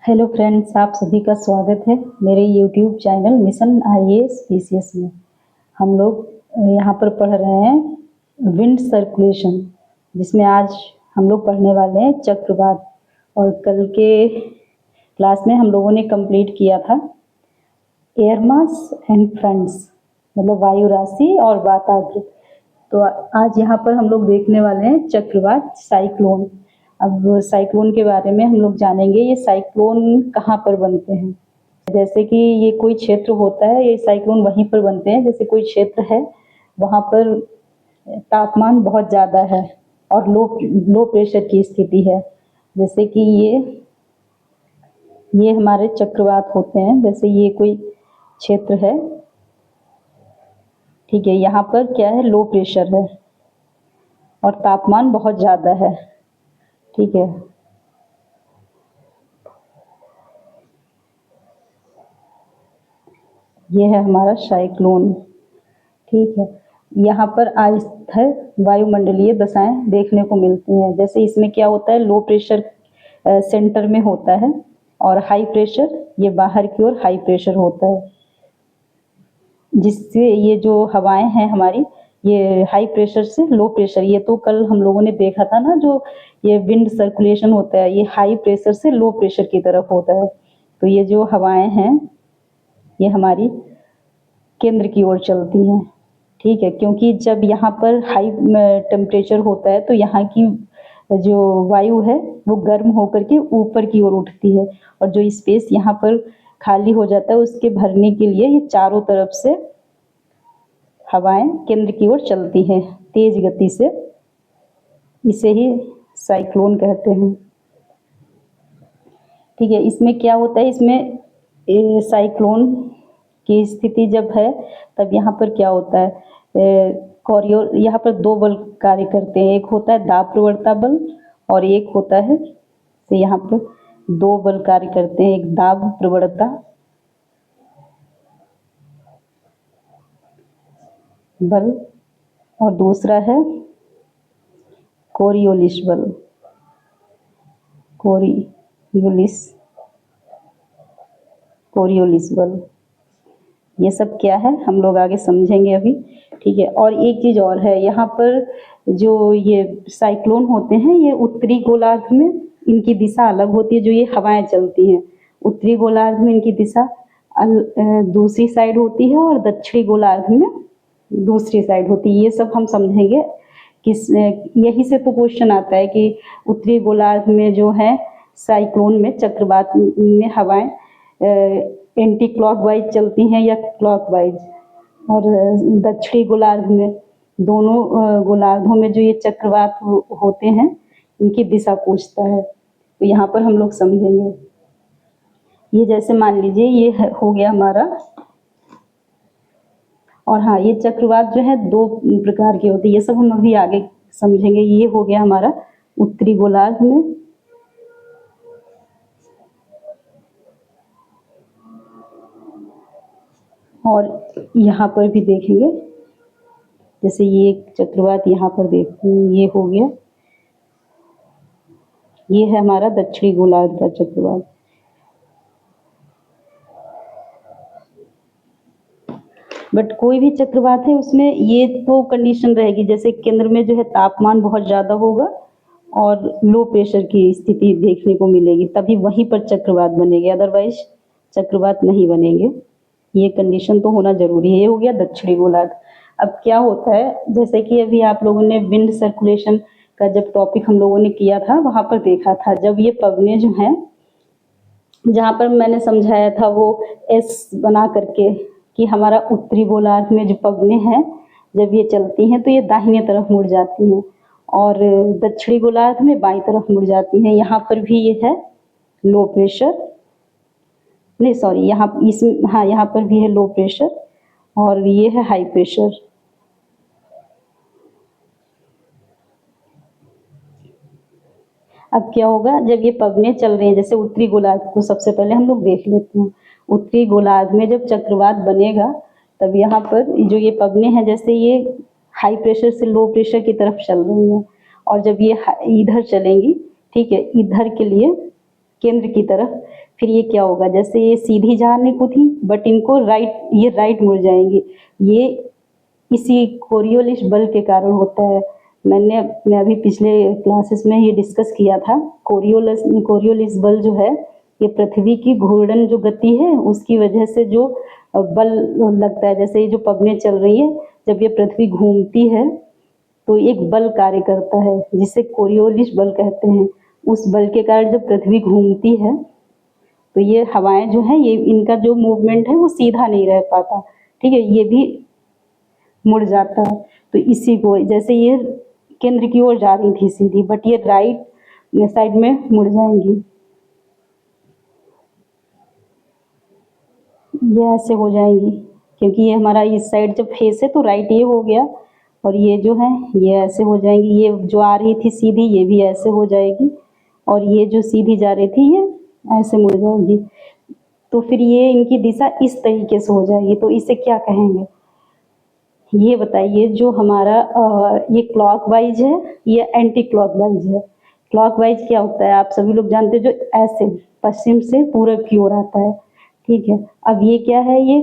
Hello friends, आप सभी का स्वागत है मेरे YouTube channel mission IAS PCS में। हम लोग यहाँ पर पढ़ रहे हैं विंड सर्कुलेशन, जिसमें आज हम लोग पढ़ने वाले हैं चक्रवात। और कल के क्लास में हम लोगों ने कंप्लीट किया था एयर मास एंड फ्रंट्स, मतलब वायु राशि और वाताग्र। तो आज यहाँ पर हम लोग देखने वाले हैं चक्रवात, साइक्लोन। अब साइक्लोन के बारे में हम लोग जानेंगे, ये साइक्लोन कहाँ पर बनते हैं। जैसे कि ये कोई क्षेत्र होता है, ये साइक्लोन वहीं पर बनते हैं। जैसे कोई क्षेत्र है, वहाँ पर तापमान बहुत ज़्यादा है और लो प्रेशर की स्थिति है। जैसे कि ये हमारे चक्रवात होते हैं। जैसे ये कोई क्षेत्र है, ठीक है, यहाँ पर क्या है, लो प्रेशर है और तापमान बहुत ज़्यादा है, ठीक है। ये है हमारा साइक्लोन, ठीक है। यहाँ पर अस्थिर वायुमंडलीय दशाएं देखने को मिलती हैं। जैसे इसमें क्या होता है, लो प्रेशर सेंटर में होता है और हाई प्रेशर ये बाहर की ओर हाई प्रेशर होता है, जिससे ये जो हवाएं हैं हमारी, ये हाई प्रेशर से लो प्रेशर, ये तो कल हम लोगों ने देखा था ना, जो ये विंड सर्कुलेशन होता है ये हाई प्रेशर से लो प्रेशर की तरफ होता है। तो ये जो हवाएं हैं ये हमारी केंद्र की ओर चलती हैं, ठीक है। क्योंकि जब यहाँ पर हाई टेम्परेचर होता है तो यहाँ की जो वायु है वो गर्म होकर के ऊपर की ओर उठती है, और जो स्पेस यहाँ पर खाली हो जाता है उसके भरने के लिए ये चारों तरफ से हवाएं केंद्र की ओर चलती हैं तेज गति से। इसे ही साइक्लोन कहते हैं, ठीक है। इसमें क्या होता है, इसमें साइक्लोन की स्थिति जब है तब यहाँ पर क्या होता है, कोरियो यहाँ पर दो बल कार्य करते हैं। एक होता है दाब प्रवणता बल और एक होता है, तो यहाँ पर दो बल कार्य करते हैं, एक दाब प्रवणता बल और दूसरा है कोरियोलिस बल। कोरियोलिस बल, ये सब क्या है हम लोग आगे समझेंगे अभी, ठीक है। और एक चीज़ और है, यहाँ पर जो ये साइक्लोन होते हैं ये उत्तरी गोलार्ध में इनकी दिशा अलग होती है। जो ये हवाएं चलती हैं उत्तरी गोलार्ध में इनकी दिशा दूसरी साइड होती है और दक्षिणी गोलार्ध में दूसरी साइड होती है। ये सब हम समझेंगे किस, यही से तो क्वेश्चन आता है कि उत्तरी गोलार्ध में जो है साइक्लोन में, चक्रवात में हवाएं एंटी क्लॉकवाइज चलती हैं या क्लॉकवाइज, और दक्षिणी गोलार्ध में, दोनों गोलार्धों में जो ये चक्रवात होते हैं इनकी दिशा पूछता है। तो यहाँ पर हम लोग समझेंगे। ये जैसे मान लीजिए ये हो गया हमारा, और हाँ, ये चक्रवात जो है दो प्रकार के होते हैं, ये सब हम अभी आगे समझेंगे। ये हो गया हमारा उत्तरी गोलार्ध में, और यहाँ पर भी देखेंगे। जैसे ये चक्रवात यहाँ पर देखते हैं, ये हो गया, ये है हमारा दक्षिणी गोलार्ध का चक्रवात। बट कोई भी चक्रवात है उसमें ये तो कंडीशन रहेगी, जैसे केंद्र में जो है तापमान बहुत ज़्यादा होगा और लो प्रेशर की स्थिति देखने को मिलेगी, तभी वहीं पर चक्रवात बनेंगे, अदरवाइज चक्रवात नहीं बनेंगे। ये कंडीशन तो होना जरूरी है। ये हो गया दक्षिणी गोलार्ध। अब क्या होता है, जैसे कि अभी आप लोगों ने विंड सर्कुलेशन का जब टॉपिक हम लोगों ने किया था वहाँ पर देखा था, जब ये पवने जो हैं, जहाँ पर मैंने समझाया था वो एस बना करके कि हमारा उत्तरी गोलार्ध में जो पवने हैं जब ये चलती हैं तो ये दाहिने तरफ मुड़ जाती हैं और दक्षिणी गोलार्ध में बाईं तरफ मुड़ जाती हैं। यहाँ पर भी ये है लो प्रेशर, नहीं सॉरी, यहाँ हाँ, यहाँ पर भी है लो प्रेशर और ये है हाई प्रेशर। अब क्या होगा, जब ये पवने चल रही हैं, जैसे उत्तरी गोलार्ध को सबसे पहले हम लोग देख लेते हैं। उत्तरी गोलार्ध में जब चक्रवात बनेगा तब यहाँ पर जो ये पवने हैं, जैसे ये हाई प्रेशर से लो प्रेशर की तरफ चल रही हैं, और जब ये इधर चलेंगी, ठीक है, इधर के लिए केंद्र की तरफ, फिर ये क्या होगा, जैसे ये सीधी जाने को थी बट इनको ये राइट मुड़ जाएंगी। ये इसी कोरियोलिस बल के कारण होता है। मैं अभी पिछले क्लासेस में ये डिस्कस किया था। कोरियोलिस बल जो है ये पृथ्वी की घूर्णन जो गति है उसकी वजह से जो बल लगता है। जैसे ये जो पवनें चल रही है, जब ये पृथ्वी घूमती है तो एक बल कार्य करता है जिसे कोरियोलिस बल कहते हैं। उस बल के कारण जब पृथ्वी घूमती है तो ये हवाएं जो हैं, ये इनका जो मूवमेंट है वो सीधा नहीं रह पाता, ठीक है, ये भी मुड़ जाता है। तो इसी को, जैसे ये केंद्र की ओर जा रही थी सीधी, बट ये राइट साइड में मुड़ जाएंगी। ये ऐसे हो जाएंगी क्योंकि ये हमारा इस साइड जब फेस है तो राइट ये हो गया, और ये जो है ये ऐसे हो जाएंगी। ये जो आ रही थी सीधी ये भी ऐसे हो जाएगी, और ये जो सीधी जा रही थी ये ऐसे मुड़ जाएगी। तो फिर ये इनकी दिशा इस तरीके से हो जाएगी। तो इसे क्या कहेंगे, ये बताइए। जो हमारा ये क्लॉकवाइज है, ये एंटी क्लॉकवाइज है। क्लॉकवाइज क्या होता है, आप सभी लोग जानते हैं, जो ऐसे पश्चिम से पूरब की ओर आता है, ठीक है। अब ये क्या है, ये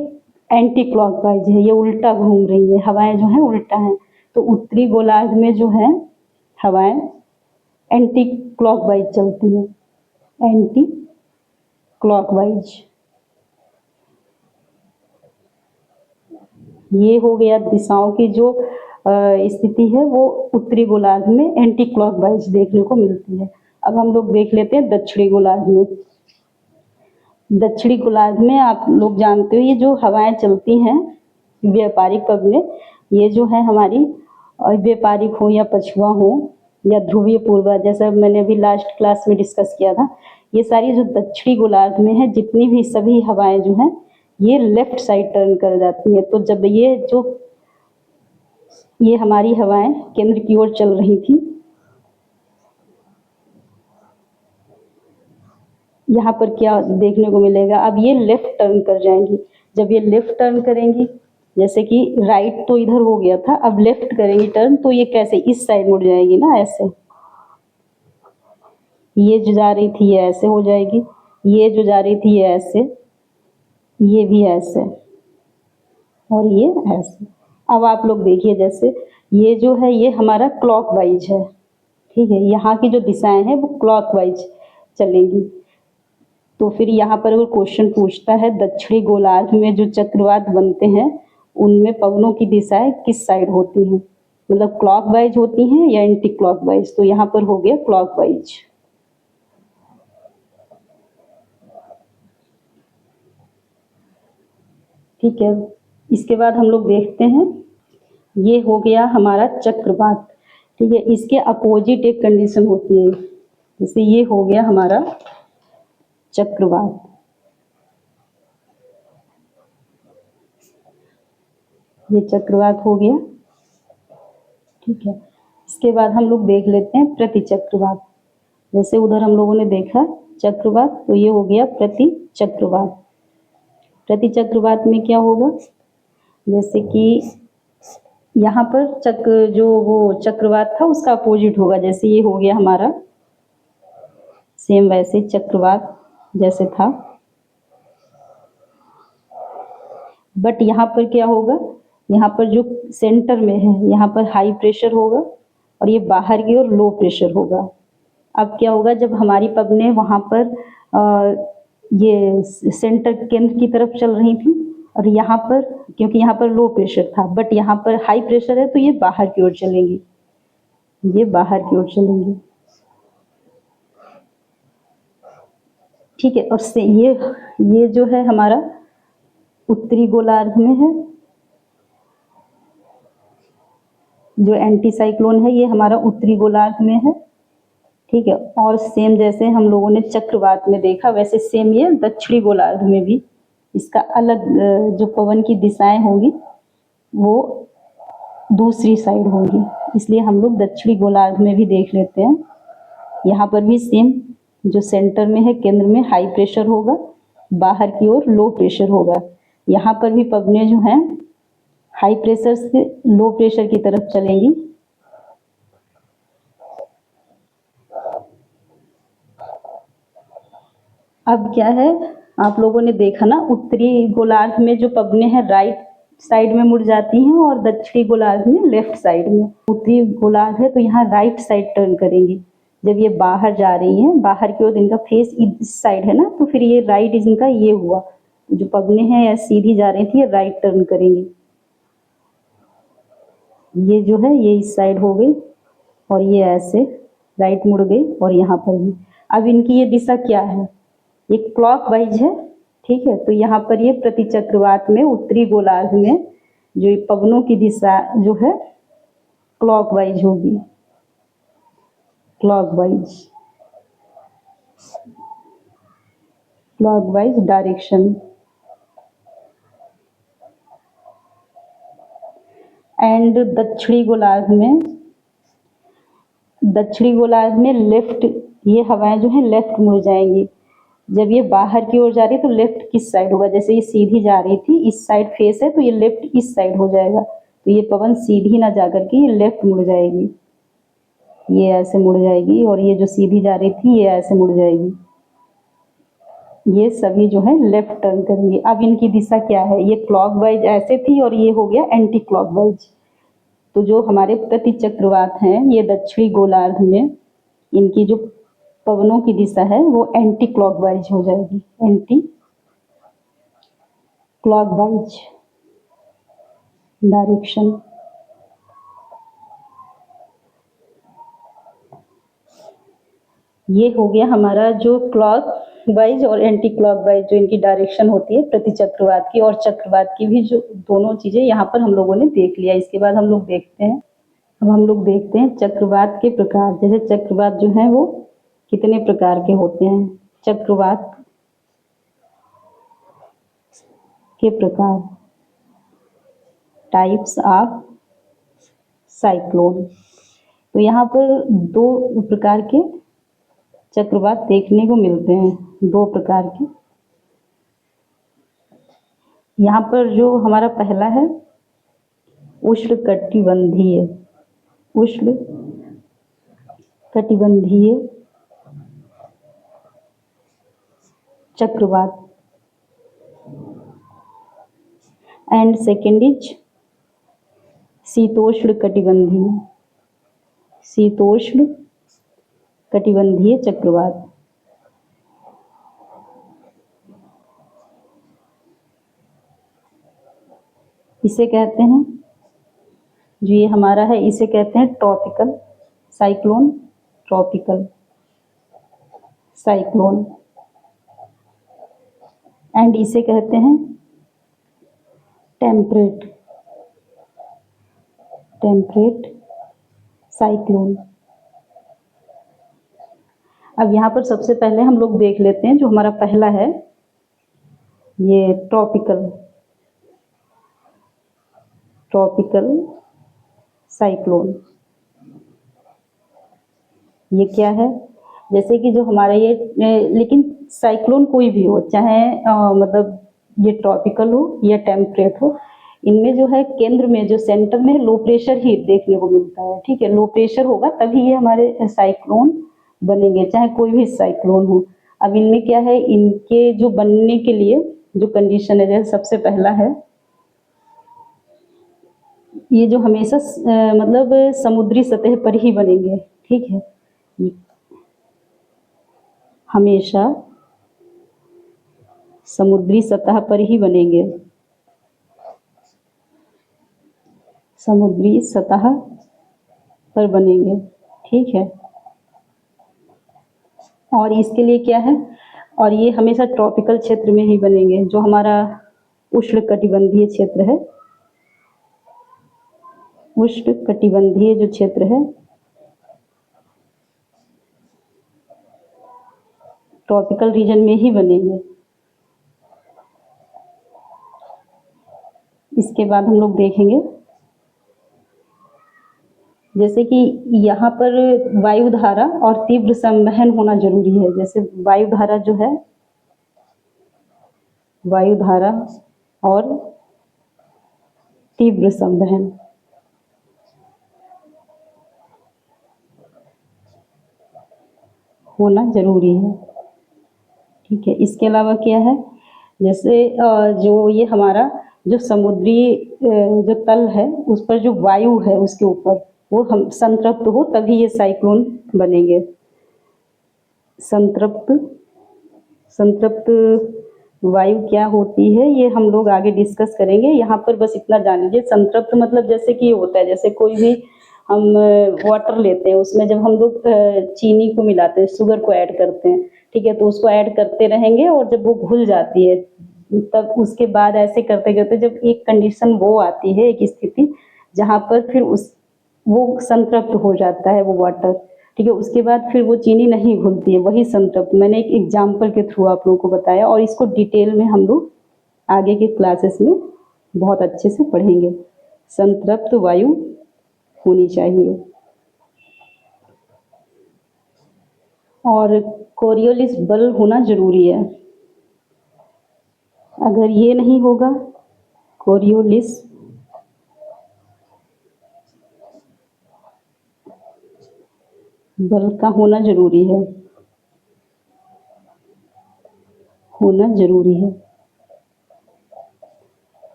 एंटी क्लॉकवाइज है, ये उल्टा घूम रही है, हवाएं जो हैं उल्टा हैं। तो उत्तरी गोलार्ध में जो है हवाएं एंटी क्लॉकवाइज चलती है, एंटी क्लॉकवाइज। ये हो गया दिशाओं की जो स्थिति है वो उत्तरी गोलार्ध में एंटी क्लॉकवाइज देखने को मिलती है। अब हम लोग देख लेते हैं दक्षिणी गोलार्ध में। दक्षिणी गोलार्ध में आप लोग जानते हो ये जो हवाएं चलती हैं व्यापारिक पवनें, ये जो है हमारी व्यापारिक हो या पछुआ हो या ध्रुवीय पूर्वा, जैसा मैंने अभी लास्ट क्लास में डिस्कस किया था, ये सारी जो दक्षिणी गोलार्ध में है जितनी भी सभी हवाएं जो हैं ये लेफ्ट साइड टर्न कर जाती है। तो जब ये हमारी हवाएं केंद्र की ओर चल रही थी, यहाँ पर क्या देखने को मिलेगा, अब ये लेफ्ट टर्न कर जाएंगी। जब ये लेफ्ट टर्न करेंगी, जैसे कि राइट तो इधर हो गया था, अब लेफ्ट करेंगी टर्न, तो ये कैसे इस साइड मुड़ जाएगी ना, ऐसे। ये जो जा रही थी ये ऐसे हो जाएगी, ये जो जा रही थी ये ऐसे, ये भी ऐसे, और ये ऐसे। अब आप लोग देखिए, जैसे ये जो है ये हमारा क्लॉकवाइज है, ठीक है, यहाँ की जो दिशाएं हैं वो क्लॉकवाइज चलेंगी। तो फिर यहाँ पर अगर क्वेश्चन पूछता है दक्षिणी गोलार्ध में जो चक्रवात बनते हैं उनमें पवनों की दिशाएं किस साइड होती हैं, मतलब क्लॉकवाइज होती हैं या एंटी क्लॉकवाइज, तो यहाँ पर हो गया क्लॉकवाइज। ठीक है, इसके बाद हम लोग देखते हैं, ये हो गया हमारा चक्रवात, ठीक है। इसके अपोजिट एक कंडीशन होती है, जैसे ये हो गया हमारा चक्रवात। ये चक्रवात हो गया, ठीक है। इसके बाद हम लोग देख लेते हैं प्रतिचक्रवात। जैसे उधर हम लोगों ने देखा चक्रवात, तो ये हो गया प्रतिचक्रवात। प्रतिचक्रवात में क्या होगा, जैसे कि यहाँ पर जो वो चक्रवात था उसका अपोजिट होगा, जैसे ये हो गया हमारा सेम वैसे चक्रवात जैसे था, बट यहाँ पर क्या होगा, यहाँ पर जो सेंटर में है यहाँ पर हाई प्रेशर होगा और ये बाहर की ओर लो प्रेशर होगा। अब क्या होगा, जब हमारी पवनें वहाँ पर ये सेंटर केंद्र की तरफ चल रही थी और यहाँ पर, क्योंकि यहाँ पर लो प्रेशर था बट यहाँ पर हाई प्रेशर है, तो ये बाहर की ओर चलेंगी, ये बाहर की ओर चलेंगी, ठीक है। और से ये जो है हमारा उत्तरी गोलार्ध में है, जो एंटी साइक्लोन है ये हमारा उत्तरी गोलार्ध में है, ठीक है। और सेम जैसे हम लोगों ने चक्रवात में देखा वैसे सेम ये दक्षिणी गोलार्ध में भी इसका अलग जो पवन की दिशाएं होंगी वो दूसरी साइड होंगी, इसलिए हम लोग दक्षिणी गोलार्ध में भी देख लेते हैं। यहाँ पर भी सेम, जो सेंटर में है केंद्र में हाई प्रेशर होगा, बाहर की ओर लो प्रेशर होगा। यहाँ पर भी पवनें जो हैं हाई प्रेशर से लो प्रेशर की तरफ चलेंगी, अब क्या है, आप लोगों ने देखा ना, उत्तरी गोलार्ध में जो पवनें हैं राइट साइड में मुड़ जाती हैं और दक्षिणी गोलार्ध में लेफ्ट साइड में। उत्तरी गोलार्ध है तो यहाँ राइट साइड टर्न करेंगी। जब ये बाहर जा रही हैं, बाहर की ओर इनका फेस इस साइड है ना, तो फिर ये राइट इनका ये हुआ। जो पवनें हैं या सीधी जा रही थी, ये राइट टर्न करेंगी। ये जो है ये इस साइड हो गई और ये ऐसे राइट मुड़ गई और यहाँ पर भी। अब इनकी ये दिशा क्या है, ये क्लॉक वाइज है, ठीक है। तो यहाँ पर ये प्रति चक्रवात में उत्तरी गोलार्ध में जो ये पवनों की दिशा जो है क्लॉक वाइज होगी, क्लॉक वाइज डायरेक्शन। एंड दक्षिणी गोलार्ध में लेफ्ट, ये हवाएं जो है लेफ्ट मुड़ जाएंगी। जब ये बाहर की ओर जा रही है तो लेफ्ट किस साइड होगा, जैसे ये सीधी जा रही थी, इस साइड फेस है तो ये लेफ्ट इस साइड हो जाएगा। तो ये पवन सीधी ना जा करके ये लेफ्ट मुड़ जाएगी, ये ऐसे मुड़ जाएगी, और ये जो सीधी जा रही थी ये ऐसे मुड़ जाएगी। ये सभी जो है लेफ्ट टर्न करेंगे। अब इनकी दिशा क्या है, ये क्लॉकवाइज ऐसे थी और ये हो गया एंटी क्लॉकवाइज। तो जो हमारे प्रति चक्रवात हैं ये दक्षिणी गोलार्ध में, इनकी जो पवनों की दिशा है वो एंटी क्लॉकवाइज हो जाएगी, एंटी क्लॉकवाइज डायरेक्शन। ये हो गया हमारा जो क्लॉक वाइज और एंटी क्लॉक वाइज जो इनकी डायरेक्शन होती है प्रति चक्रवात की और चक्रवात की भी, जो दोनों चीजें यहाँ पर हम लोगों ने देख लिया। इसके बाद हम लोग देखते हैं, अब हम लोग देखते हैं चक्रवात के प्रकार। जैसे चक्रवात जो है वो कितने प्रकार के होते हैं, चक्रवात के प्रकार, टाइप्स ऑफ साइक्लोन। तो यहाँ पर दो प्रकार के चक्रवात देखने को मिलते हैं, दो प्रकार के। यहाँ पर जो हमारा पहला है उष्णकटिबंधीय, उष्णकटिबंधीय चक्रवात, एंड सेकेंड इज शीतोष्ण कटिबंधीय चक्रवात। इसे कहते हैं, जो ये हमारा है इसे कहते हैं tropical cyclone, tropical cyclone. And इसे कहते हैं टेम्परेट साइक्लोन। अब यहाँ पर सबसे पहले हम लोग देख लेते हैं जो हमारा पहला है, ये ट्रॉपिकल साइक्लोन। ये क्या है, जैसे कि जो हमारा ये, लेकिन साइक्लोन कोई भी हो, चाहे मतलब ये ट्रॉपिकल हो या टेम्परेट हो, इनमें जो है केंद्र में जो सेंटर में लो प्रेशर ही देखने को मिलता है, ठीक है। लो प्रेशर होगा तभी ये हमारे साइक्लोन बनेंगे, चाहे कोई भी साइक्लोन हो। अब इनमें क्या है, इनके जो बनने के लिए जो कंडीशन है, जैसे सबसे पहला है ये जो हमेशा मतलब समुद्री सतह पर ही बनेंगे, ठीक है। हमेशा समुद्री सतह पर ही बनेंगे, समुद्री सतह पर बनेंगे, ठीक है। और इसके लिए क्या है, और ये हमेशा ट्रॉपिकल क्षेत्र में ही बनेंगे। जो हमारा उष्णकटिबंधीय क्षेत्र है, उष्णकटिबंधीय जो क्षेत्र है, ट्रॉपिकल रीजन में ही बनेंगे। इसके बाद हम लोग देखेंगे, जैसे कि यहाँ पर वायु धारा और तीव्र संवहन होना जरूरी है। जैसे वायु धारा जो है, वायु धारा और तीव्र संवहन होना जरूरी है। ठीक है। इसके अलावा क्या है, जैसे जो ये हमारा जो समुद्री जो तल है उस पर जो वायु है उसके ऊपर वो हम संतृप्त हो तभी ये साइक्लोन बनेंगे। संतृप्त संतृप्त वायु क्या होती है ये हम लोग आगे डिस्कस करेंगे। यहाँ पर बस इतना जान लीजिए, संतृप्त मतलब जैसे कि ये होता है, जैसे कोई भी हम वाटर लेते हैं उसमें जब हम लोग चीनी को मिलाते हैं, शुगर को ऐड करते हैं, ठीक है, तो उसको ऐड करते रहेंगे और जब वो घुल जाती है तब उसके बाद ऐसे करते करते जब एक कंडीशन वो आती है, एक स्थिति जहाँ पर फिर उस वो संतृप्त हो जाता है वो वाटर, ठीक है, उसके बाद फिर वो चीनी नहीं घुलती है, वही संतृप्त। मैंने एक एग्जाम्पल के थ्रू आप लोगों को बताया और इसको डिटेल में हम लोग आगे के क्लासेस में बहुत अच्छे से पढ़ेंगे। संतृप्त वायु होनी चाहिए। और कोरियोलिस बल होना जरूरी है। अगर ये नहीं होगा, कोरियोलिस बल का होना जरूरी है, होना जरूरी है।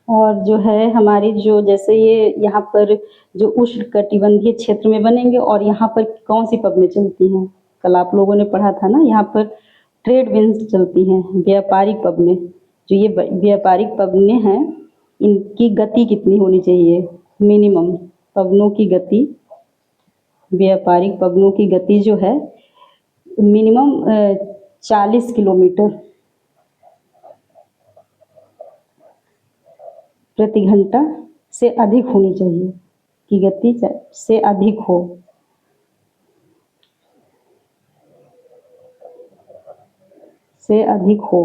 और जो है हमारी जो जैसे ये यहाँ पर जो उष्णकटिबंधीय क्षेत्र में बनेंगे और यहाँ पर कौन सी पवनें चलती हैं, कल आप लोगों ने पढ़ा था ना, यहाँ पर ट्रेड विंड्स चलती हैं, व्यापारिक पवनें। जो ये व्यापारिक पवनें हैं इनकी गति कितनी होनी चाहिए, मिनिमम पवनों की गति, व्यापारिक पवनों की गति जो है मिनिमम 40 किलोमीटर प्रति घंटा से अधिक होनी चाहिए, की गति से अधिक हो। से अधिक हो।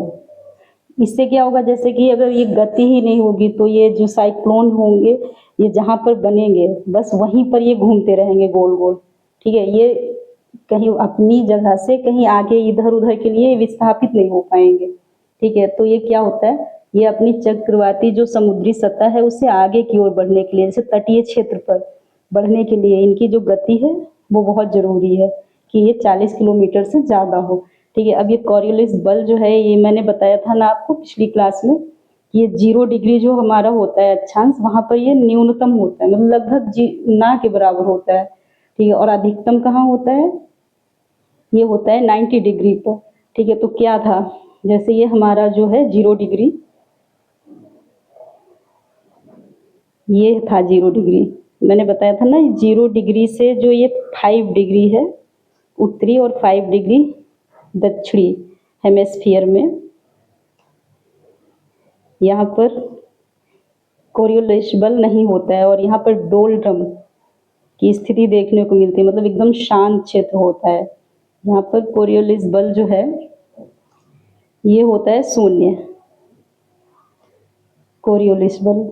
इससे क्या होगा, जैसे कि अगर ये गति ही नहीं होगी तो ये जो साइक्लोन होंगे ये जहाँ पर बनेंगे बस वहीं पर ये घूमते रहेंगे गोल गोल, ठीक है, ये कहीं अपनी जगह से कहीं आगे इधर उधर के लिए विस्थापित नहीं हो पाएंगे, ठीक है। तो ये क्या होता है, ये अपनी चक्रवाती जो समुद्री सतह है उससे आगे की ओर बढ़ने के लिए, जैसे तटीय क्षेत्र पर बढ़ने के लिए इनकी जो गति है वो बहुत जरूरी है कि ये 40 किलोमीटर से ज़्यादा हो, ठीक है। अब ये कोरियोलिस बल जो है ये मैंने बताया था ना आपको पिछली क्लास में, ये 0 डिग्री जो हमारा होता है अक्षांश वहाँ पर ये न्यूनतम होता है, मतलब लगभग ना के बराबर होता है, ठीक है। और अधिकतम कहाँ होता है, ये होता है 90 डिग्री पर, ठीक है। तो क्या था, जैसे ये हमारा जो है 0 डिग्री, ये था 0 डिग्री, मैंने बताया था ना 0 डिग्री से जो ये 5 डिग्री है उत्तरी और 5 डिग्री दक्षिणी हेमिस्फीयर में, यहाँ पर कोरियोलिस बल नहीं होता है और यहाँ पर डोलड्रम की स्थिति देखने को मिलती है, मतलब एकदम शांत क्षेत्र होता है। यहाँ पर कोरियोलिस बल जो है ये होता है शून्य, कोरियोलिस बल।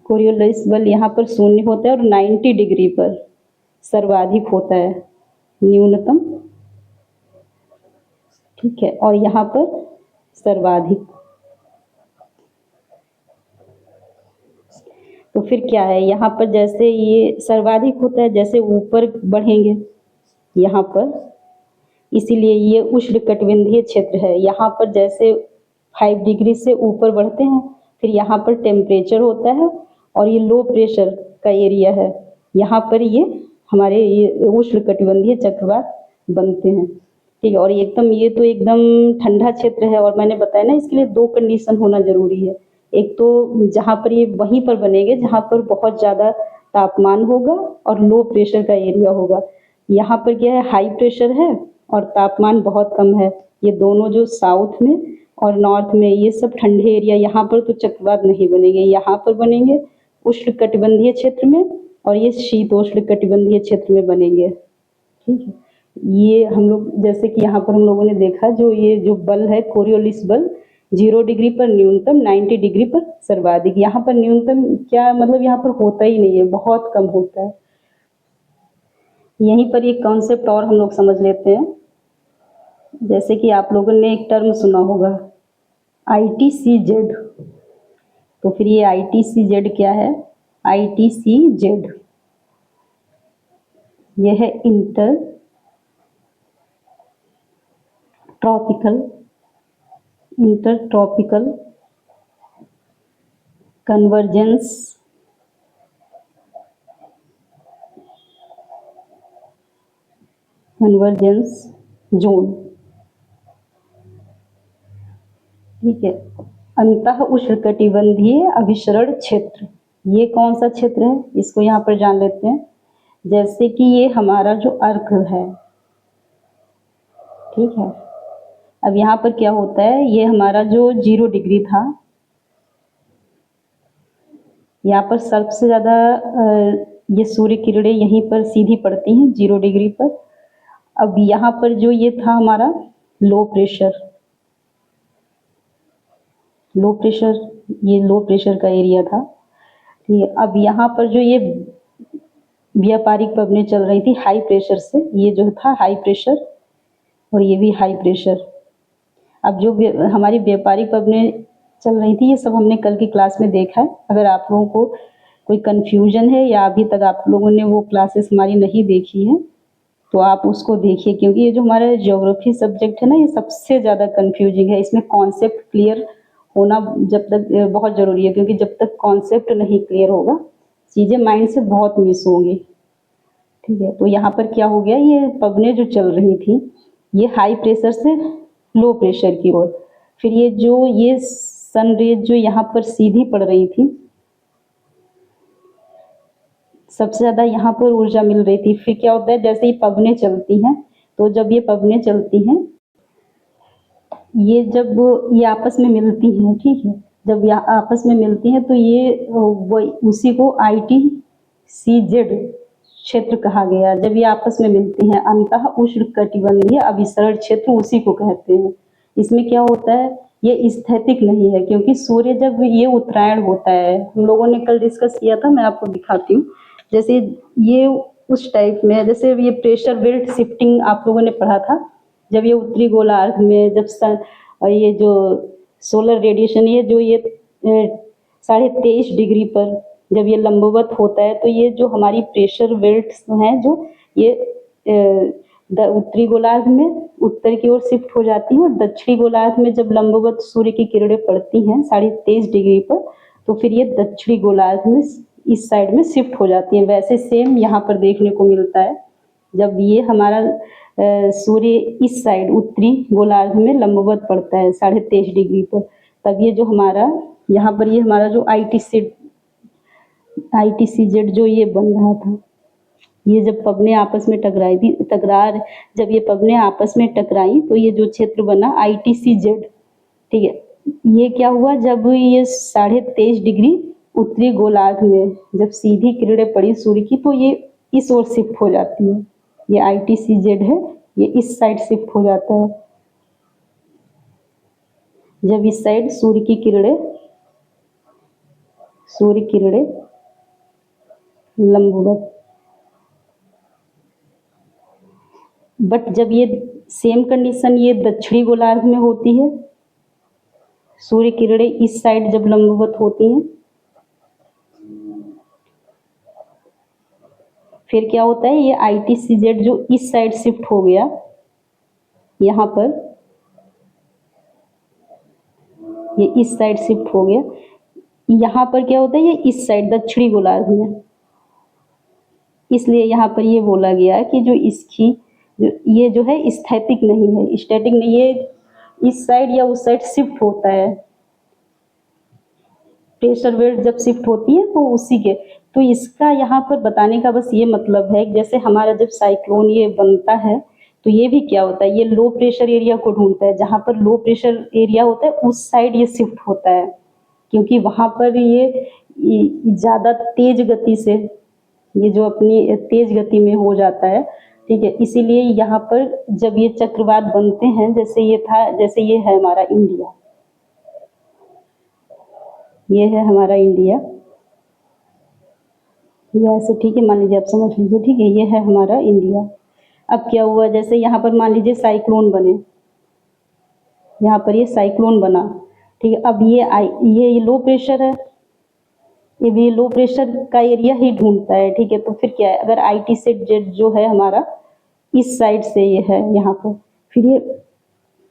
कोरियोलिस बल यहाँ पर शून्य होता है और 90 डिग्री पर सर्वाधिक होता है, न्यूनतम, ठीक है, और यहाँ पर सर्वाधिक। तो फिर क्या है, यहाँ पर जैसे ये सर्वाधिक होता है जैसे ऊपर बढ़ेंगे यहाँ पर, इसीलिए ये उष्णकटिबंधीय क्षेत्र है। यहाँ पर जैसे 5 डिग्री से ऊपर बढ़ते हैं फिर यहाँ पर टेम्परेचर होता है और ये लो प्रेशर का एरिया है, यहाँ पर ये हमारे ये उष्णकटिबंधीय चक्रवात बनते हैं, ठीक है। और एकदम ये तो एकदम ठंडा क्षेत्र है और मैंने बताया ना इसके लिए 2 कंडीशन होना जरूरी है, एक तो जहाँ पर ये वहीं पर बनेंगे जहाँ पर बहुत ज़्यादा तापमान होगा और लो प्रेशर का एरिया होगा। यहाँ पर क्या है, हाई प्रेशर है और तापमान बहुत कम है, ये दोनों जो साउथ में और नॉर्थ में ये सब ठंडे एरिया, यहाँ पर तो चक्रवात नहीं बनेंगे, यहाँ पर बनेंगे उष्णकटिबंधीय क्षेत्र में और ये शीतोष्णकटिबंधीय क्षेत्र में बनेंगे, ठीक है। ये हम लोग जैसे कि यहाँ पर हम लोगों ने देखा जो ये जो बल है कोरियोलिस बल 0 डिग्री पर न्यूनतम, 90 डिग्री पर सर्वाधिक। यहाँ पर न्यूनतम क्या मतलब, यहाँ पर होता ही नहीं है, बहुत कम होता है। यहीं पर एक कॉन्सेप्ट और हम लोग समझ लेते हैं, जैसे कि आप लोगों ने एक टर्म सुना होगा ITCZ। तो फिर ये ITCZ क्या है, ITCZ, यह है इंटर ट्रॉपिकल कन्वर्जेंस जोन, ठीक है। अंतः उष्णकटिबंधीय अभिसरण क्षेत्र, ये कौन सा क्षेत्र है, इसको यहाँ पर जान लेते हैं। जैसे कि ये हमारा जो अर्क है, ठीक है। अब यहाँ पर क्या होता है, ये हमारा जो 0 डिग्री था, यहाँ पर सबसे ज़्यादा ये सूर्य किरणें यहीं पर सीधी पड़ती हैं 0 डिग्री पर। अब यहाँ पर जो ये था हमारा लो प्रेशर, ये लो प्रेशर का एरिया था, ठीक है। अब यहाँ पर जो ये व्यापारिक पवनें चल रही थी हाई प्रेशर से, ये जो था हाई प्रेशर और ये भी हाई प्रेशर। अब जो हमारी व्यापारिक पवनें चल रही थी, ये सब हमने कल की क्लास में देखा है। अगर आप लोगों को कोई कन्फ्यूजन है या अभी तक आप लोगों ने वो क्लासेस हमारी नहीं देखी है, तो आप उसको देखिए, क्योंकि ये जो हमारा ज्योग्राफी सब्जेक्ट है ना, ये सबसे ज़्यादा कन्फ्यूजिंग है। इसमें कॉन्सेप्ट क्लियर होना जब तक बहुत ज़रूरी है, क्योंकि जब तक कॉन्सेप्ट नहीं क्लियर होगा, चीज़ें माइंड से बहुत मिस होंगी, ठीक है। तो यहाँ पर क्या हो गया, ये पवनें जो चल रही थी, ये हाई प्रेशर से लो प्रेशर की ओर, फिर ये सन रेज जो यहाँ पर सीधी पड़ रही थी, सबसे ज़्यादा यहाँ पर ऊर्जा मिल रही थी। फिर क्या होता है, जैसे ही पवनें चलती हैं, तो जब ये पवनें चलती हैं, जब ये आपस में मिलती हैं, ठीक है, जब ये आपस में मिलती हैं, तो ये उसी को ITCZ क्षेत्र कहा गया। जब ये आपस में मिलती हैं, अंतः उष्णकटिबंधीय अभिसरण क्षेत्र उसी को कहते हैं। इसमें क्या होता है, ये स्थैतिक नहीं है, क्योंकि सूर्य जब ये उत्तरायण होता है, हम लोगों ने कल डिस्कस किया था, मैं आपको दिखाती हूँ। जैसे ये उस टाइप में, जैसे ये प्रेशर बेल्ट शिफ्टिंग आप लोगों ने पढ़ा था, जब ये उत्तरी गोलार्ध में जब ये जो सोलर रेडिएशन, ये जो ये 23.5 डिग्री पर जब ये लंबवत होता है, तो ये जो हमारी प्रेशर बेल्ट्स हैं, जो ये उत्तरी गोलार्ध में उत्तर की ओर शिफ्ट हो जाती हैं, और दक्षिणी गोलार्ध में जब लंबवत सूर्य की किरणें पड़ती हैं 23.5 डिग्री पर, तो फिर ये दक्षिणी गोलार्ध में इस साइड में शिफ्ट हो जाती हैं। वैसे सेम यहाँ पर देखने को मिलता है, जब ये हमारा सूर्य इस साइड उत्तरी गोलार्ध में लंबवत पड़ता है 23.5 डिग्री पर, तब ये जो हमारा यहाँ पर ये हमारा जो ITCZ जो ये बन रहा था, ये जब पवनें आपस में जब ये पवनें आपस में टकराई, तो ये जो क्षेत्र बना ITCZ, ठीक है। ये क्या हुआ, जब ये 23.5 डिग्री उत्तरी गोलार्ध में जब सीधी किरणें पड़ी सूर्य की, तो ये इस ओर शिफ्ट हो जाती है। ये ITCZ है, ये इस साइड शिफ्ट हो जाता है, जब इस साइड सूर्य किरणें लंबवत। बट जब ये सेम कंडीशन ये दक्षिणी गोलार्ध में होती है, सूर्य किरणें इस साइड जब लंबवत होती हैं, फिर क्या होता है, ये ITCZ जो इस साइड शिफ्ट हो गया, यहाँ पर ये इस साइड शिफ्ट हो गया, यहाँ पर क्या होता है, ये इस साइड दक्षिणी गोलार्ध में, इसलिए यहाँ पर ये बोला गया कि जो इसकी ये जो है स्थैतिक नहीं है, स्टैटिक नहीं है, इस साइड या उस साइड शिफ्ट होता है। प्रेशर बेल्ट जब शिफ्ट होती है, तो उसी के, तो इसका यहाँ पर बताने का बस ये मतलब है, जैसे हमारा जब साइक्लोन ये बनता है, तो ये भी क्या होता है, ये लो प्रेशर एरिया को ढूंढता है, जहाँ पर लो प्रेशर एरिया होता है उस साइड ये शिफ्ट होता है, क्योंकि वहाँ पर ये ज़्यादा तेज गति से, ये जो अपनी तेज गति में हो जाता है, ठीक है। इसीलिए यहाँ पर जब ये चक्रवात बनते हैं, जैसे ये है हमारा इंडिया, ये है हमारा इंडिया, ये ऐसे, ठीक है, मान लीजिए आप समझ लीजिए, ठीक है, ये है हमारा इंडिया। अब क्या हुआ, जैसे यहाँ पर मान लीजिए साइक्लोन बने, यहाँ पर ये साइक्लोन बना, ठीक है। अब ये लो प्रेशर है, ये भी लो प्रेशर का एरिया ही ढूंढता है, ठीक है। तो फिर क्या है, अगर IT सेट जेड जो है हमारा इस साइड से ये है यहाँ पर, फिर ये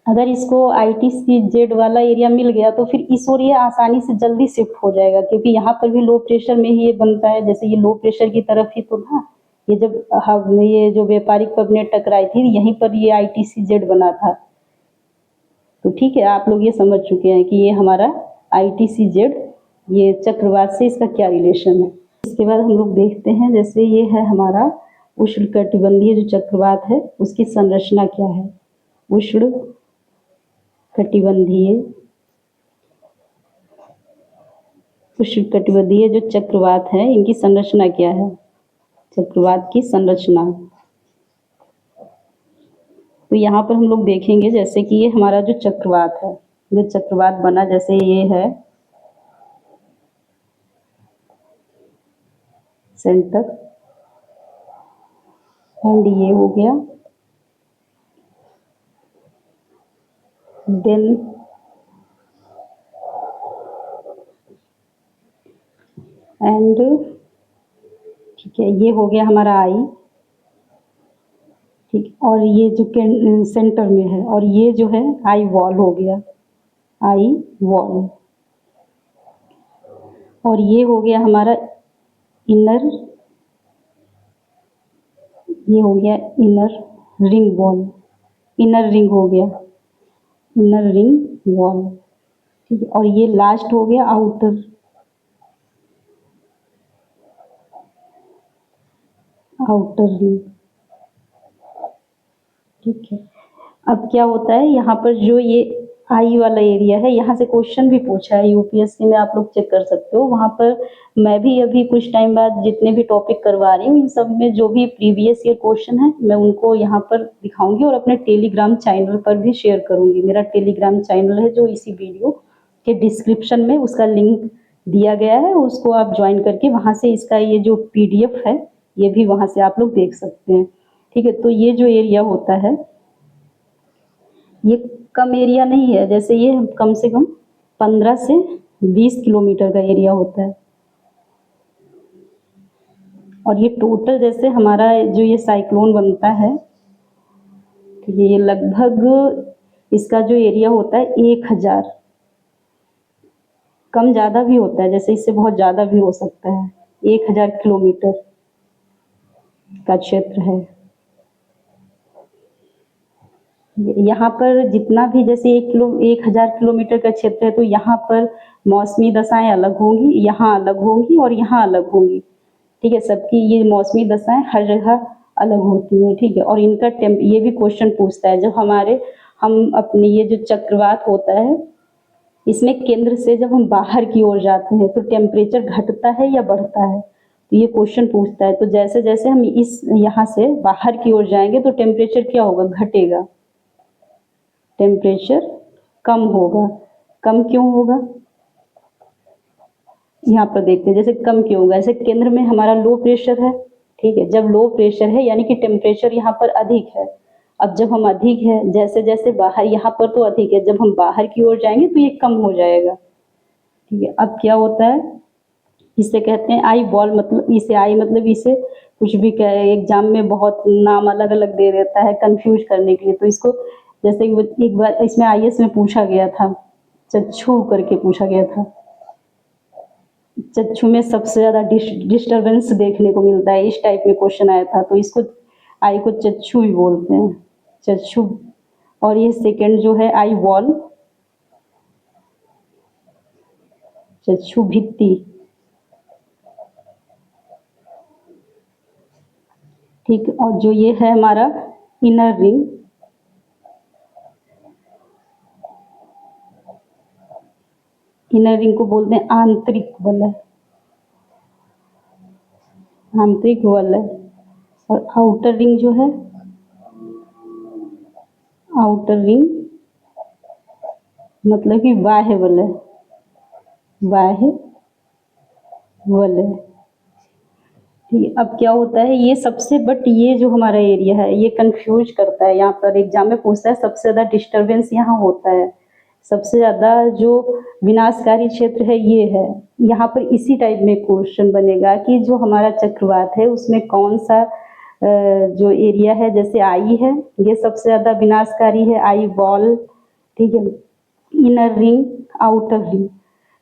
अगर इसको ITC जेड वाला एरिया मिल गया तो फिर इस ओर ये आसानी से जल्दी शिफ्ट हो जाएगा, क्योंकि यहाँ पर भी लो प्रेशर में ही ये बनता है। जैसे ये लो प्रेशर की तरफ ही तो था, ये जब हम ये जो व्यापारिक पबनेट टकराई थी यहीं पर ये ITC जेड बना था। तो ठीक है, आप लोग ये समझ चुके हैं कि ये हमारा ITC जेड, ये चक्रवात से इसका क्या रिलेशन है। इसके बाद हम लोग देखते हैं, जैसे ये है हमारा उष्णकटिबंधीय जो चक्रवात है उसकी संरचना क्या है। उष्णकटिबंधीय जो चक्रवात है इनकी संरचना क्या है, चक्रवात की संरचना। तो यहाँ पर हम लोग देखेंगे जैसे कि ये हमारा जो चक्रवात है, जो चक्रवात बना, जैसे ये है सेंटर एंड ये हो गया, देन एंड, ठीक है, ये हो गया हमारा आई, ठीक। और ये जो सेंटर में है, और ये जो है आई वॉल हो गया, आई वॉल। और ये हो गया हमारा इनर, ये हो गया inner ring wall, inner ring हो गया, इनर रिंग वॉल, ठीक है। और ये लास्ट हो गया आउटर, आउटर रिंग, ठीक है। अब क्या होता है, यहाँ पर जो ये आई वाला एरिया है, यहाँ से क्वेश्चन भी पूछा है UPSC में, आप लोग चेक कर सकते हो। वहाँ पर मैं भी अभी कुछ टाइम बाद जितने भी टॉपिक करवा रही हूँ इन सब में जो भी प्रीवियस ईयर क्वेश्चन है मैं उनको यहाँ पर दिखाऊंगी और अपने टेलीग्राम चैनल पर भी शेयर करूंगी। मेरा टेलीग्राम चैनल है जो इसी वीडियो के डिस्क्रिप्शन में उसका लिंक दिया गया है, उसको आप ज्वाइन करके वहाँ से इसका ये जो PDF है ये भी वहाँ से आप लोग देख सकते हैं, ठीक है। तो ये जो एरिया होता है ये कम एरिया नहीं है, जैसे ये कम से कम 15 से 20 किलोमीटर का एरिया होता है। और ये टोटल जैसे हमारा जो ये साइक्लोन बनता है, तो ये लगभग इसका जो एरिया होता है 1000, कम ज़्यादा भी होता है, जैसे इससे बहुत ज़्यादा भी हो सकता है, 1000 किलोमीटर का क्षेत्र है। यहाँ पर जितना भी जैसे 1000 किलोमीटर का क्षेत्र है तो यहाँ पर मौसमी दशाएं अलग होंगी, यहाँ अलग होंगी और यहाँ अलग होंगी, ठीक है। सबकी ये मौसमी दशाएं हर जगह अलग होती हैं, ठीक है। और इनका ये भी क्वेश्चन पूछता है, जब हम अपने ये जो चक्रवात होता है इसमें केंद्र से जब हम बाहर की ओर जाते हैं तो टेम्परेचर घटता है या बढ़ता है, तो ये क्वेश्चन पूछता है। तो जैसे जैसे हम यहाँ से बाहर की ओर जाएंगे तो टेम्परेचर क्या होगा, घटेगा, टेम्परेचर कम होगा। कम क्यों होगा, यहाँ पर देखते हैं, जैसे कम क्यों होगा, जैसे केंद्र में हमारा लो प्रेशर है, ठीक है। जब लो प्रेशर है यानी कि टेम्परेचर यहाँ पर अधिक है। अब जब हम अधिक है, जैसे जैसे बाहर, यहाँ पर तो अधिक है, जब हम बाहर की ओर जाएंगे तो ये कम हो जाएगा, ठीक है। अब क्या होता है, इसे कहते हैं आई बॉल, मतलब इसे आई मतलब इसे कुछ भी कहे, एग्जाम में बहुत नाम अलग अलग दे देता है कंफ्यूज करने के लिए। तो इसको जैसे एक बार इसमें IAS में पूछा गया था, चक्षु करके पूछा गया था, चक्षु में सबसे ज़्यादा डिस्टरबेंस देखने को मिलता है, इस टाइप में क्वेश्चन आया था। तो इसको आई को चक्षु भी बोलते हैं, चक्षु। और ये सेकंड जो है आई वॉल, चक्षु भित्ति, ठीक। और जो ये है हमारा इनर रिंग, इनर रिंग को बोलते हैं आंतरिक वलय, आंतरिक वलय। और आउटर रिंग जो है, आउटर रिंग मतलब कि बाह्य वलय, बाह्य वलय, ठीक है। अब क्या होता है, ये सबसे, बट ये जो हमारा एरिया है ये कंफ्यूज करता है, यहाँ पर एग्जाम में पूछता है सबसे ज़्यादा डिस्टरबेंस यहाँ होता है, सबसे ज़्यादा जो विनाशकारी क्षेत्र है ये है। यहाँ पर इसी टाइप में क्वेश्चन बनेगा कि जो हमारा चक्रवात है उसमें कौन सा जो एरिया है, जैसे आई है ये सबसे ज़्यादा विनाशकारी है, आई वॉल, ठीक है, इनर रिंग, आउटर रिंग,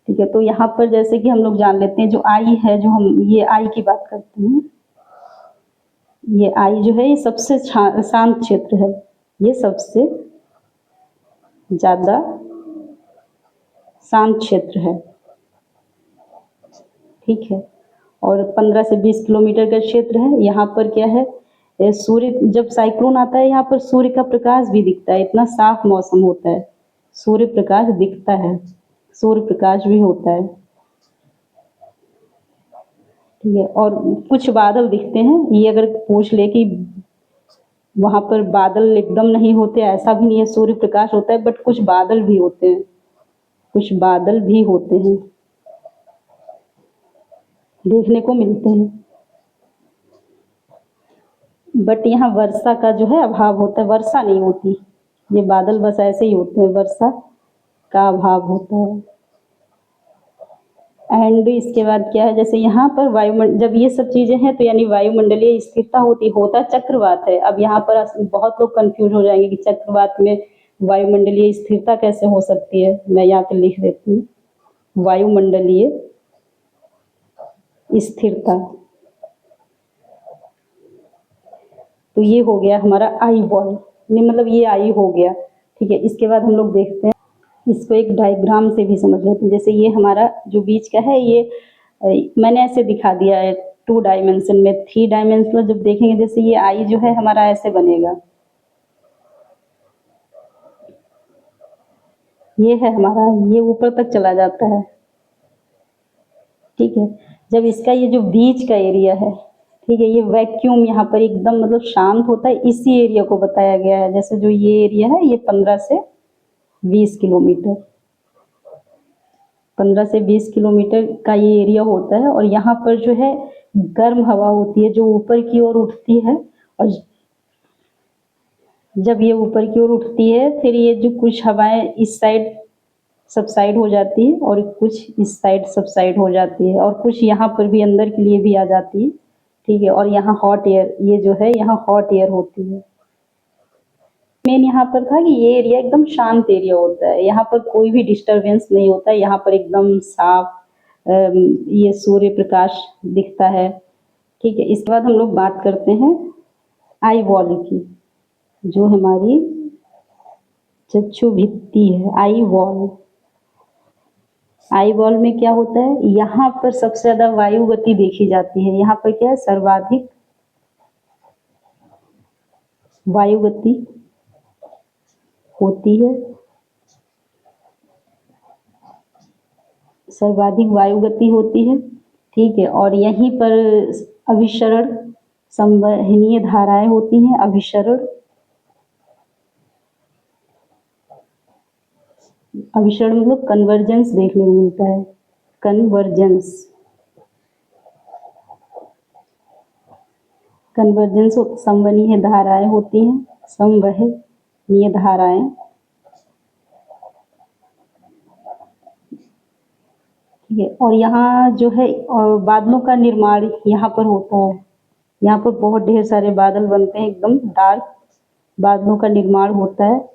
ठीक है। तो यहाँ पर जैसे कि हम लोग जान लेते हैं जो आई है, जो हम ये आई की बात करते हैं, ये आई जो है ये सबसे शांत क्षेत्र है, ये सबसे ज़्यादा शांत क्षेत्र है, ठीक है। और 15 से 20 किलोमीटर का क्षेत्र है। यहाँ पर क्या है, सूर्य जब साइक्लोन आता है यहाँ पर सूर्य का प्रकाश भी दिखता है, इतना साफ मौसम होता है, सूर्य प्रकाश दिखता है, सूर्य प्रकाश भी होता है, ठीक है। और कुछ बादल दिखते हैं, ये अगर पूछ ले कि वहाँ पर बादल एकदम नहीं होते, ऐसा भी नहीं है, सूर्य प्रकाश होता है, बट कुछ बादल भी होते हैं, कुछ बादल भी होते हैं, देखने को मिलते हैं। बट यहाँ वर्षा का जो है अभाव होता है, वर्षा नहीं होती, ये बादल बस ऐसे ही होते हैं, वर्षा का अभाव होता है। एंड इसके बाद क्या है, जैसे यहाँ पर वायुमंडल, जब ये सब चीज़ें हैं तो यानी वायुमंडलीय स्थिरता होता चक्रवात है। अब यहाँ पर बहुत लोग कंफ्यूज हो जाएंगे कि चक्रवात में वायुमंडलीय स्थिरता कैसे हो सकती है। मैं यहाँ पे लिख देती हूँ, वायुमंडलीय स्थिरता। तो ये हो गया हमारा आई वॉल, मतलब ये आई हो गया, ठीक है। इसके बाद हम लोग देखते हैं, इसको एक डायग्राम से भी समझ लेते हैं। जैसे ये हमारा जो बीच का है, ये मैंने ऐसे दिखा दिया है 2 डायमेंशन में। 3 डायमेंशन जब देखेंगे, जैसे ये आई जो है हमारा ऐसे बनेगा, ये है हमारा, ये ऊपर तक चला जाता है, ठीक है। जब इसका ये जो बीच का एरिया है, ठीक है, ये वैक्यूम यहाँ पर एकदम मतलब शांत होता है, इसी एरिया को बताया गया है। जैसे जो ये एरिया है ये 15 से 20 किलोमीटर, 15 से 20 किलोमीटर का ये एरिया होता है। और यहाँ पर जो है गर्म हवा होती है जो ऊपर की ओर उठती है, और जब ये ऊपर की ओर उठती है फिर ये जो कुछ हवाएं इस साइड सबसाइड हो जाती है और कुछ इस साइड सबसाइड हो जाती है, और कुछ यहाँ पर भी अंदर के लिए भी आ जाती है, ठीक है। और यहाँ हॉट एयर, ये जो है यहाँ हॉट एयर होती है। मेन यहाँ पर था कि ये एरिया एकदम शांत एरिया होता है, यहाँ पर कोई भी डिस्टरबेंस नहीं होता है, यहाँ पर एकदम साफ ये सूर्य प्रकाश दिखता है, ठीक है। इसके बाद हम लोग बात करते हैं आई वॉल की, जो हमारी चक्षु भित्ति है, आई वॉल। आई वॉल में क्या होता है, यहाँ पर सबसे ज्यादा वायु गति देखी जाती है। यहाँ पर क्या है, सर्वाधिक वायु गति होती है, सर्वाधिक वायु गति होती है, ठीक है। और यहीं पर अभिसरण संवहनीय धाराएं होती हैं, अभिसरण, अभिसरण मतलब कन्वर्जेंस देखने को मिलता है, कन्वर्जेंस, कन्वर्जेंस संवहनीय धाराएं होती हैं, संवहनीय धाराएं, ठीक है। और यहाँ जो है बादलों का निर्माण यहाँ पर होता है, यहाँ पर बहुत ढेर सारे बादल बनते हैं, एकदम डार्क बादलों का निर्माण होता है।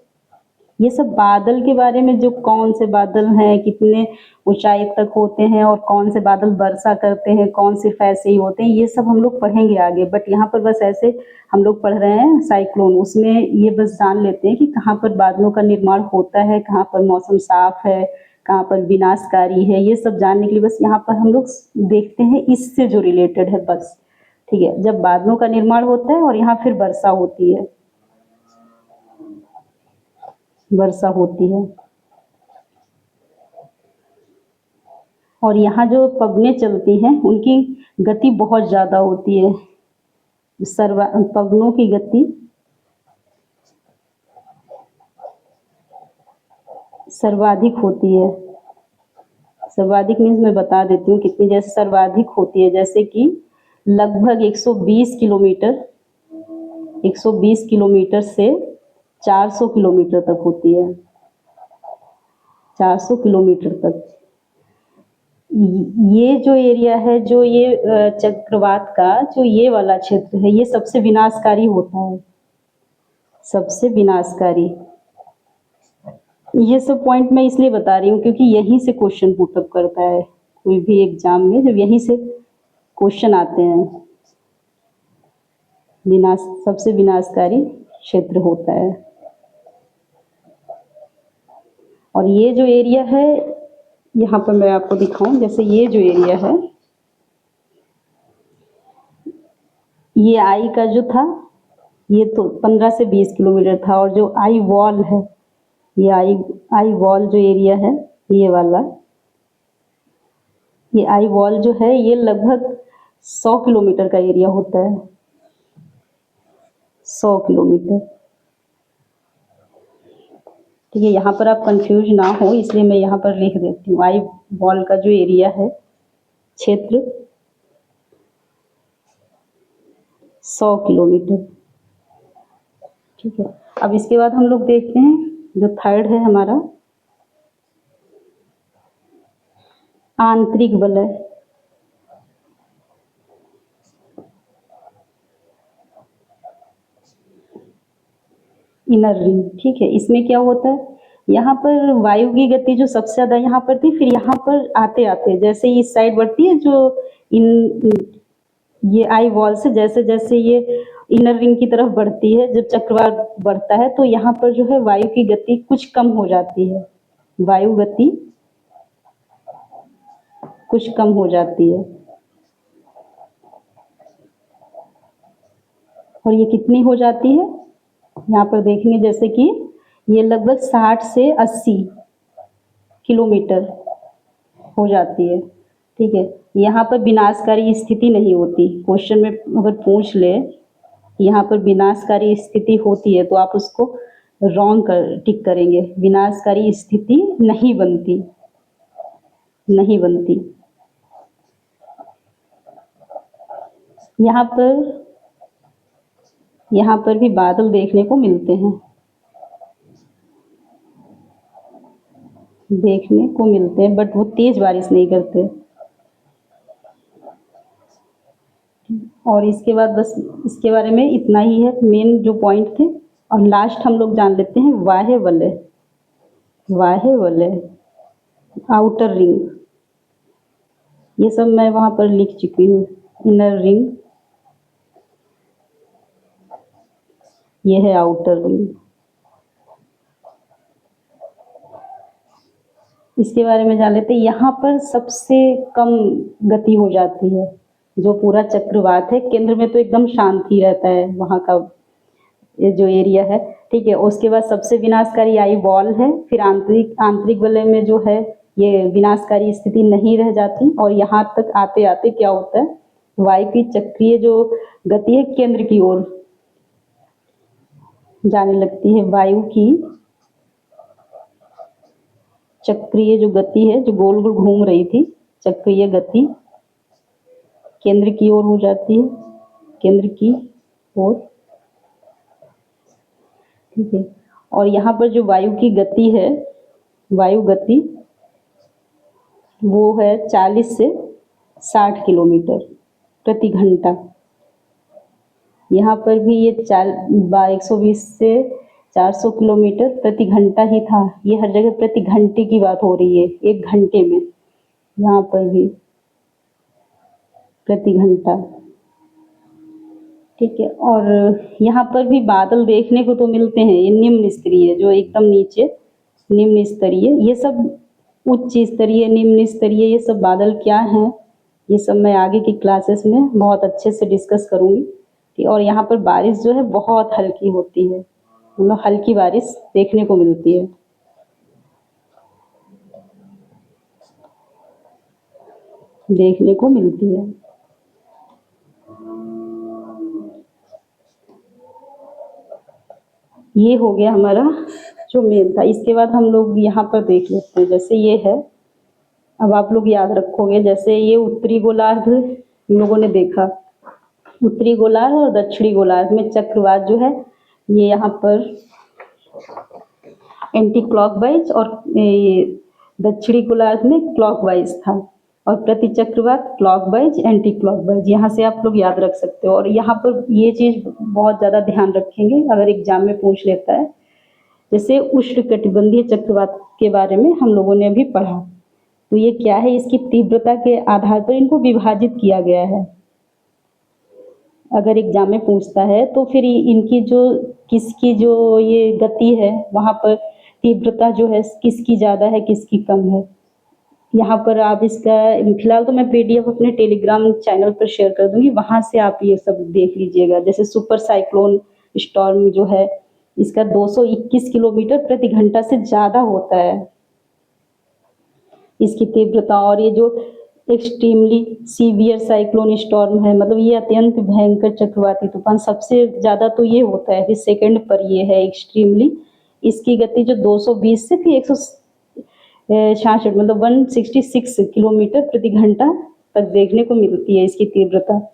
ये सब बादल के बारे में, जो कौन से बादल हैं, कितने ऊंचाई तक होते हैं, और कौन से बादल वर्षा करते हैं, कौन सिर्फ ऐसे ही होते हैं, ये सब हम लोग पढ़ेंगे आगे। बट यहाँ पर बस ऐसे हम लोग पढ़ रहे हैं साइक्लोन, उसमें ये बस जान लेते हैं कि कहाँ पर बादलों का निर्माण होता है, कहाँ पर मौसम साफ है, कहाँ पर विनाशकारी है। ये सब जानने के लिए बस यहाँ पर हम लोग देखते हैं इससे जो रिलेटेड है बस, ठीक है। जब बादलों का निर्माण होता है और यहाँ फिर वर्षा होती है, वर्षा होती है। और यहाँ जो पवनें चलती हैं उनकी गति बहुत ज़्यादा होती है, पवनों की गति सर्वाधिक होती है। सर्वाधिक मीन्स मैं बता देती हूँ कितनी, जैसे सर्वाधिक होती है, जैसे कि लगभग 120 किलोमीटर, 120 किलोमीटर से 400 किलोमीटर तक होती है, 400 किलोमीटर तक। ये जो एरिया है, जो ये चक्रवात का जो ये वाला क्षेत्र है, ये सबसे विनाशकारी होता है, सबसे विनाशकारी। ये सब पॉइंट मैं इसलिए बता रही हूँ क्योंकि यहीं से क्वेश्चन पुटअप करता है कोई भी एग्जाम में, जब यहीं से क्वेश्चन आते हैं। सबसे विनाशकारी क्षेत्र होता है। और ये जो एरिया है, यहाँ पर मैं आपको दिखाऊं, जैसे ये जो एरिया है, ये आई का जो था, ये तो 15 से 20 किलोमीटर था। और जो आई वॉल है, ये आई वॉल जो एरिया है, ये वाला, ये आई वॉल जो है, ये लगभग 100 किलोमीटर का एरिया होता है, 100 किलोमीटर। ठीक है, यहाँ पर आप कंफ्यूज ना हो इसलिए मैं यहाँ पर लिख देती हूँ। आई वॉल का जो एरिया है, क्षेत्र 100 किलोमीटर। ठीक है, अब इसके बाद हम लोग देखते हैं जो थर्ड है हमारा, आंतरिक वलय। Inner ring. ठीक है, इसमें क्या होता है, यहाँ पर वायु की गति जो सबसे ज्यादा यहाँ पर थी, फिर यहाँ पर आते आते जैसे इस साइड बढ़ती है, जो ये आई वॉल से जैसे जैसे ये इनर रिंग की तरफ बढ़ती है, जब चक्रवात बढ़ता है तो यहाँ पर जो है वायु की गति कुछ कम हो जाती है, वायु गति कुछ कम हो जाती है। और ये कितनी हो जाती है, यहाँ पर देखेंगे जैसे कि ये लगभग 60 से 80 किलोमीटर हो जाती है। ठीक है, यहाँ पर विनाशकारी स्थिति नहीं होती। क्वेश्चन में अगर पूछ ले यहाँ पर विनाशकारी स्थिति होती है तो आप उसको रॉन्ग टिक करेंगे, विनाशकारी स्थिति नहीं बनती, नहीं बनती। यहाँ पर भी बादल देखने को मिलते हैं, बट वो तेज बारिश नहीं करते। और इसके बाद बस इसके बारे में इतना ही है, मेन जो पॉइंट थे। और लास्ट हम लोग जान लेते हैं बाह्य वलय। बाह्य वलय, आउटर रिंग, ये सब मैं वहां पर लिख चुकी हूँ। इनर रिंग, ये है आउटर रिंग। इसके बारे में जान लेते हैं। यहाँ पर सबसे कम गति हो जाती है, जो पूरा चक्रवात है, केंद्र में तो एकदम शांति रहता है वहाँ का ये जो एरिया है। ठीक है, उसके बाद सबसे विनाशकारी आई वॉल है, फिर आंतरिक वलय में जो है ये विनाशकारी स्थिति नहीं रह जाती। और यहाँ तक आते आते क्या होता है, वायु की चक्रीय जो गति है केंद्र की ओर जाने लगती है। वायु की चक्रीय जो गति है, जो गोल गोल घूम रही थी, चक्रीय गति केंद्र की ओर हो जाती है, केंद्र की ओर। ठीक है, और यहाँ पर जो वायु की गति है, वायु गति वो है 40 से 60 किलोमीटर प्रति घंटा। यहाँ पर भी ये 120 से 400 किलोमीटर प्रति घंटा ही था। ये हर जगह प्रति घंटे की बात हो रही है, 1 घंटे में। यहाँ पर भी प्रति घंटा। ठीक है, और यहाँ पर भी बादल देखने को तो मिलते हैं। ये निम्न स्तरीय, जो एकदम नीचे निम्न स्तरीय, ये सब उच्च स्तरीय, निम्न स्तरीय, ये सब बादल क्या हैं, ये सब मैं आगे की क्लासेस में बहुत अच्छे से डिस्कस करूँगी। और यहाँ पर बारिश जो है बहुत हल्की होती है, मतलब हल्की बारिश देखने को मिलती है। देखने को मिलती है। ये हो गया हमारा जो मेन था। इसके बाद हम लोग यहाँ पर देख लेते हैं, जैसे ये है। अब आप लोग याद रखोगे, जैसे ये उत्तरी गोलार्ध हम लोगों ने देखा, उत्तरी गोलार्ध और दक्षिणी गोलार्ध में चक्रवात जो है ये यहाँ पर एंटी क्लॉकवाइज और दक्षिणी गोलार्ध में क्लॉकवाइज था और प्रति चक्रवात क्लॉकवाइज एंटी क्लॉकवाइज, यहाँ से आप लोग याद रख सकते हो। और यहाँ पर ये चीज़ बहुत ज़्यादा ध्यान रखेंगे अगर एग्जाम में पूछ लेता है, जैसे उष्णकटिबंधीय चक्रवात के बारे में हम लोगों ने अभी पढ़ा, तो ये क्या है, इसकी तीव्रता के आधार पर इनको विभाजित किया गया है। अगर एग्जाम में पूछता है तो फिर इनकी जो किसकी जो ये गति है वहाँ पर तीव्रता जो है किसकी ज़्यादा है किसकी कम है, यहाँ पर आप इसका फिलहाल तो मैं पीडीएफ अपने टेलीग्राम चैनल पर शेयर कर दूंगी, वहाँ से आप ये सब देख लीजिएगा। जैसे सुपर साइक्लोन स्टॉर्म जो है इसका 221 किलोमीटर प्रति घंटा से ज़्यादा होता है इसकी तीव्रता। और ये जो एक्सट्रीमली सीवियर साइक्लोन स्टॉर्म है, मतलब ये अत्यंत भयंकर चक्रवाती तूफान, सबसे ज़्यादा तो ये होता है, फिर सेकंड पर ये है एक्सट्रीमली। इसकी गति जो 220 से फिर 166 मतलब 166 किलोमीटर प्रति घंटा तक देखने को मिलती है इसकी तीव्रता।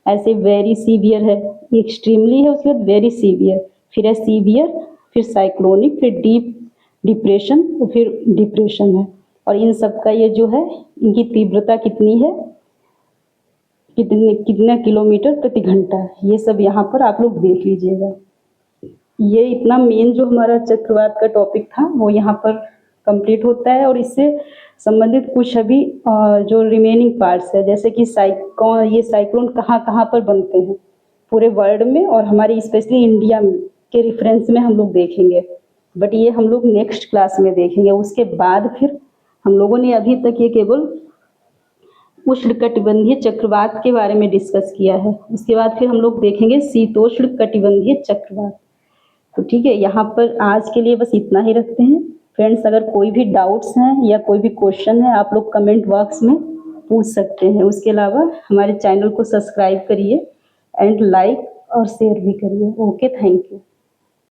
ऐसे वेरी सीवियर है, एक्सट्रीमली है, उसके बाद वेरी सीवियर, फिर है सीवियर, फिर साइक्लोनिक, फिर डीप डिप्रेशन, फिर डिप्रेशन है। और इन सब का ये जो है इनकी तीव्रता कितनी है, कितने किलोमीटर प्रति घंटा, ये सब यहाँ पर आप लोग देख लीजिएगा। ये इतना मेन जो हमारा चक्रवात का टॉपिक था वो यहाँ पर कंप्लीट होता है। और इससे संबंधित कुछ अभी जो रिमेनिंग पार्ट्स है, जैसे कि ये साइक्लोन कहाँ कहाँ पर बनते हैं पूरे वर्ल्ड में और हमारे स्पेशली इंडिया में के रेफरेंस में हम लोग देखेंगे, बट ये हम लोग नेक्स्ट क्लास में देखेंगे। उसके बाद फिर हम लोगों ने अभी तक ये केवल उष्णकटिबंधीय चक्रवात के बारे में डिस्कस किया है, उसके बाद फिर हम लोग देखेंगे शीतोष्ण कटिबंधीय चक्रवात। तो ठीक है, यहाँ पर आज के लिए बस इतना ही रखते हैं फ्रेंड्स। अगर कोई भी डाउट्स हैं या कोई भी क्वेश्चन है आप लोग कमेंट बॉक्स में पूछ सकते हैं। उसके अलावा हमारे चैनल को सब्सक्राइब करिए एंड लाइक और शेयर भी करिए। Okay, thank you.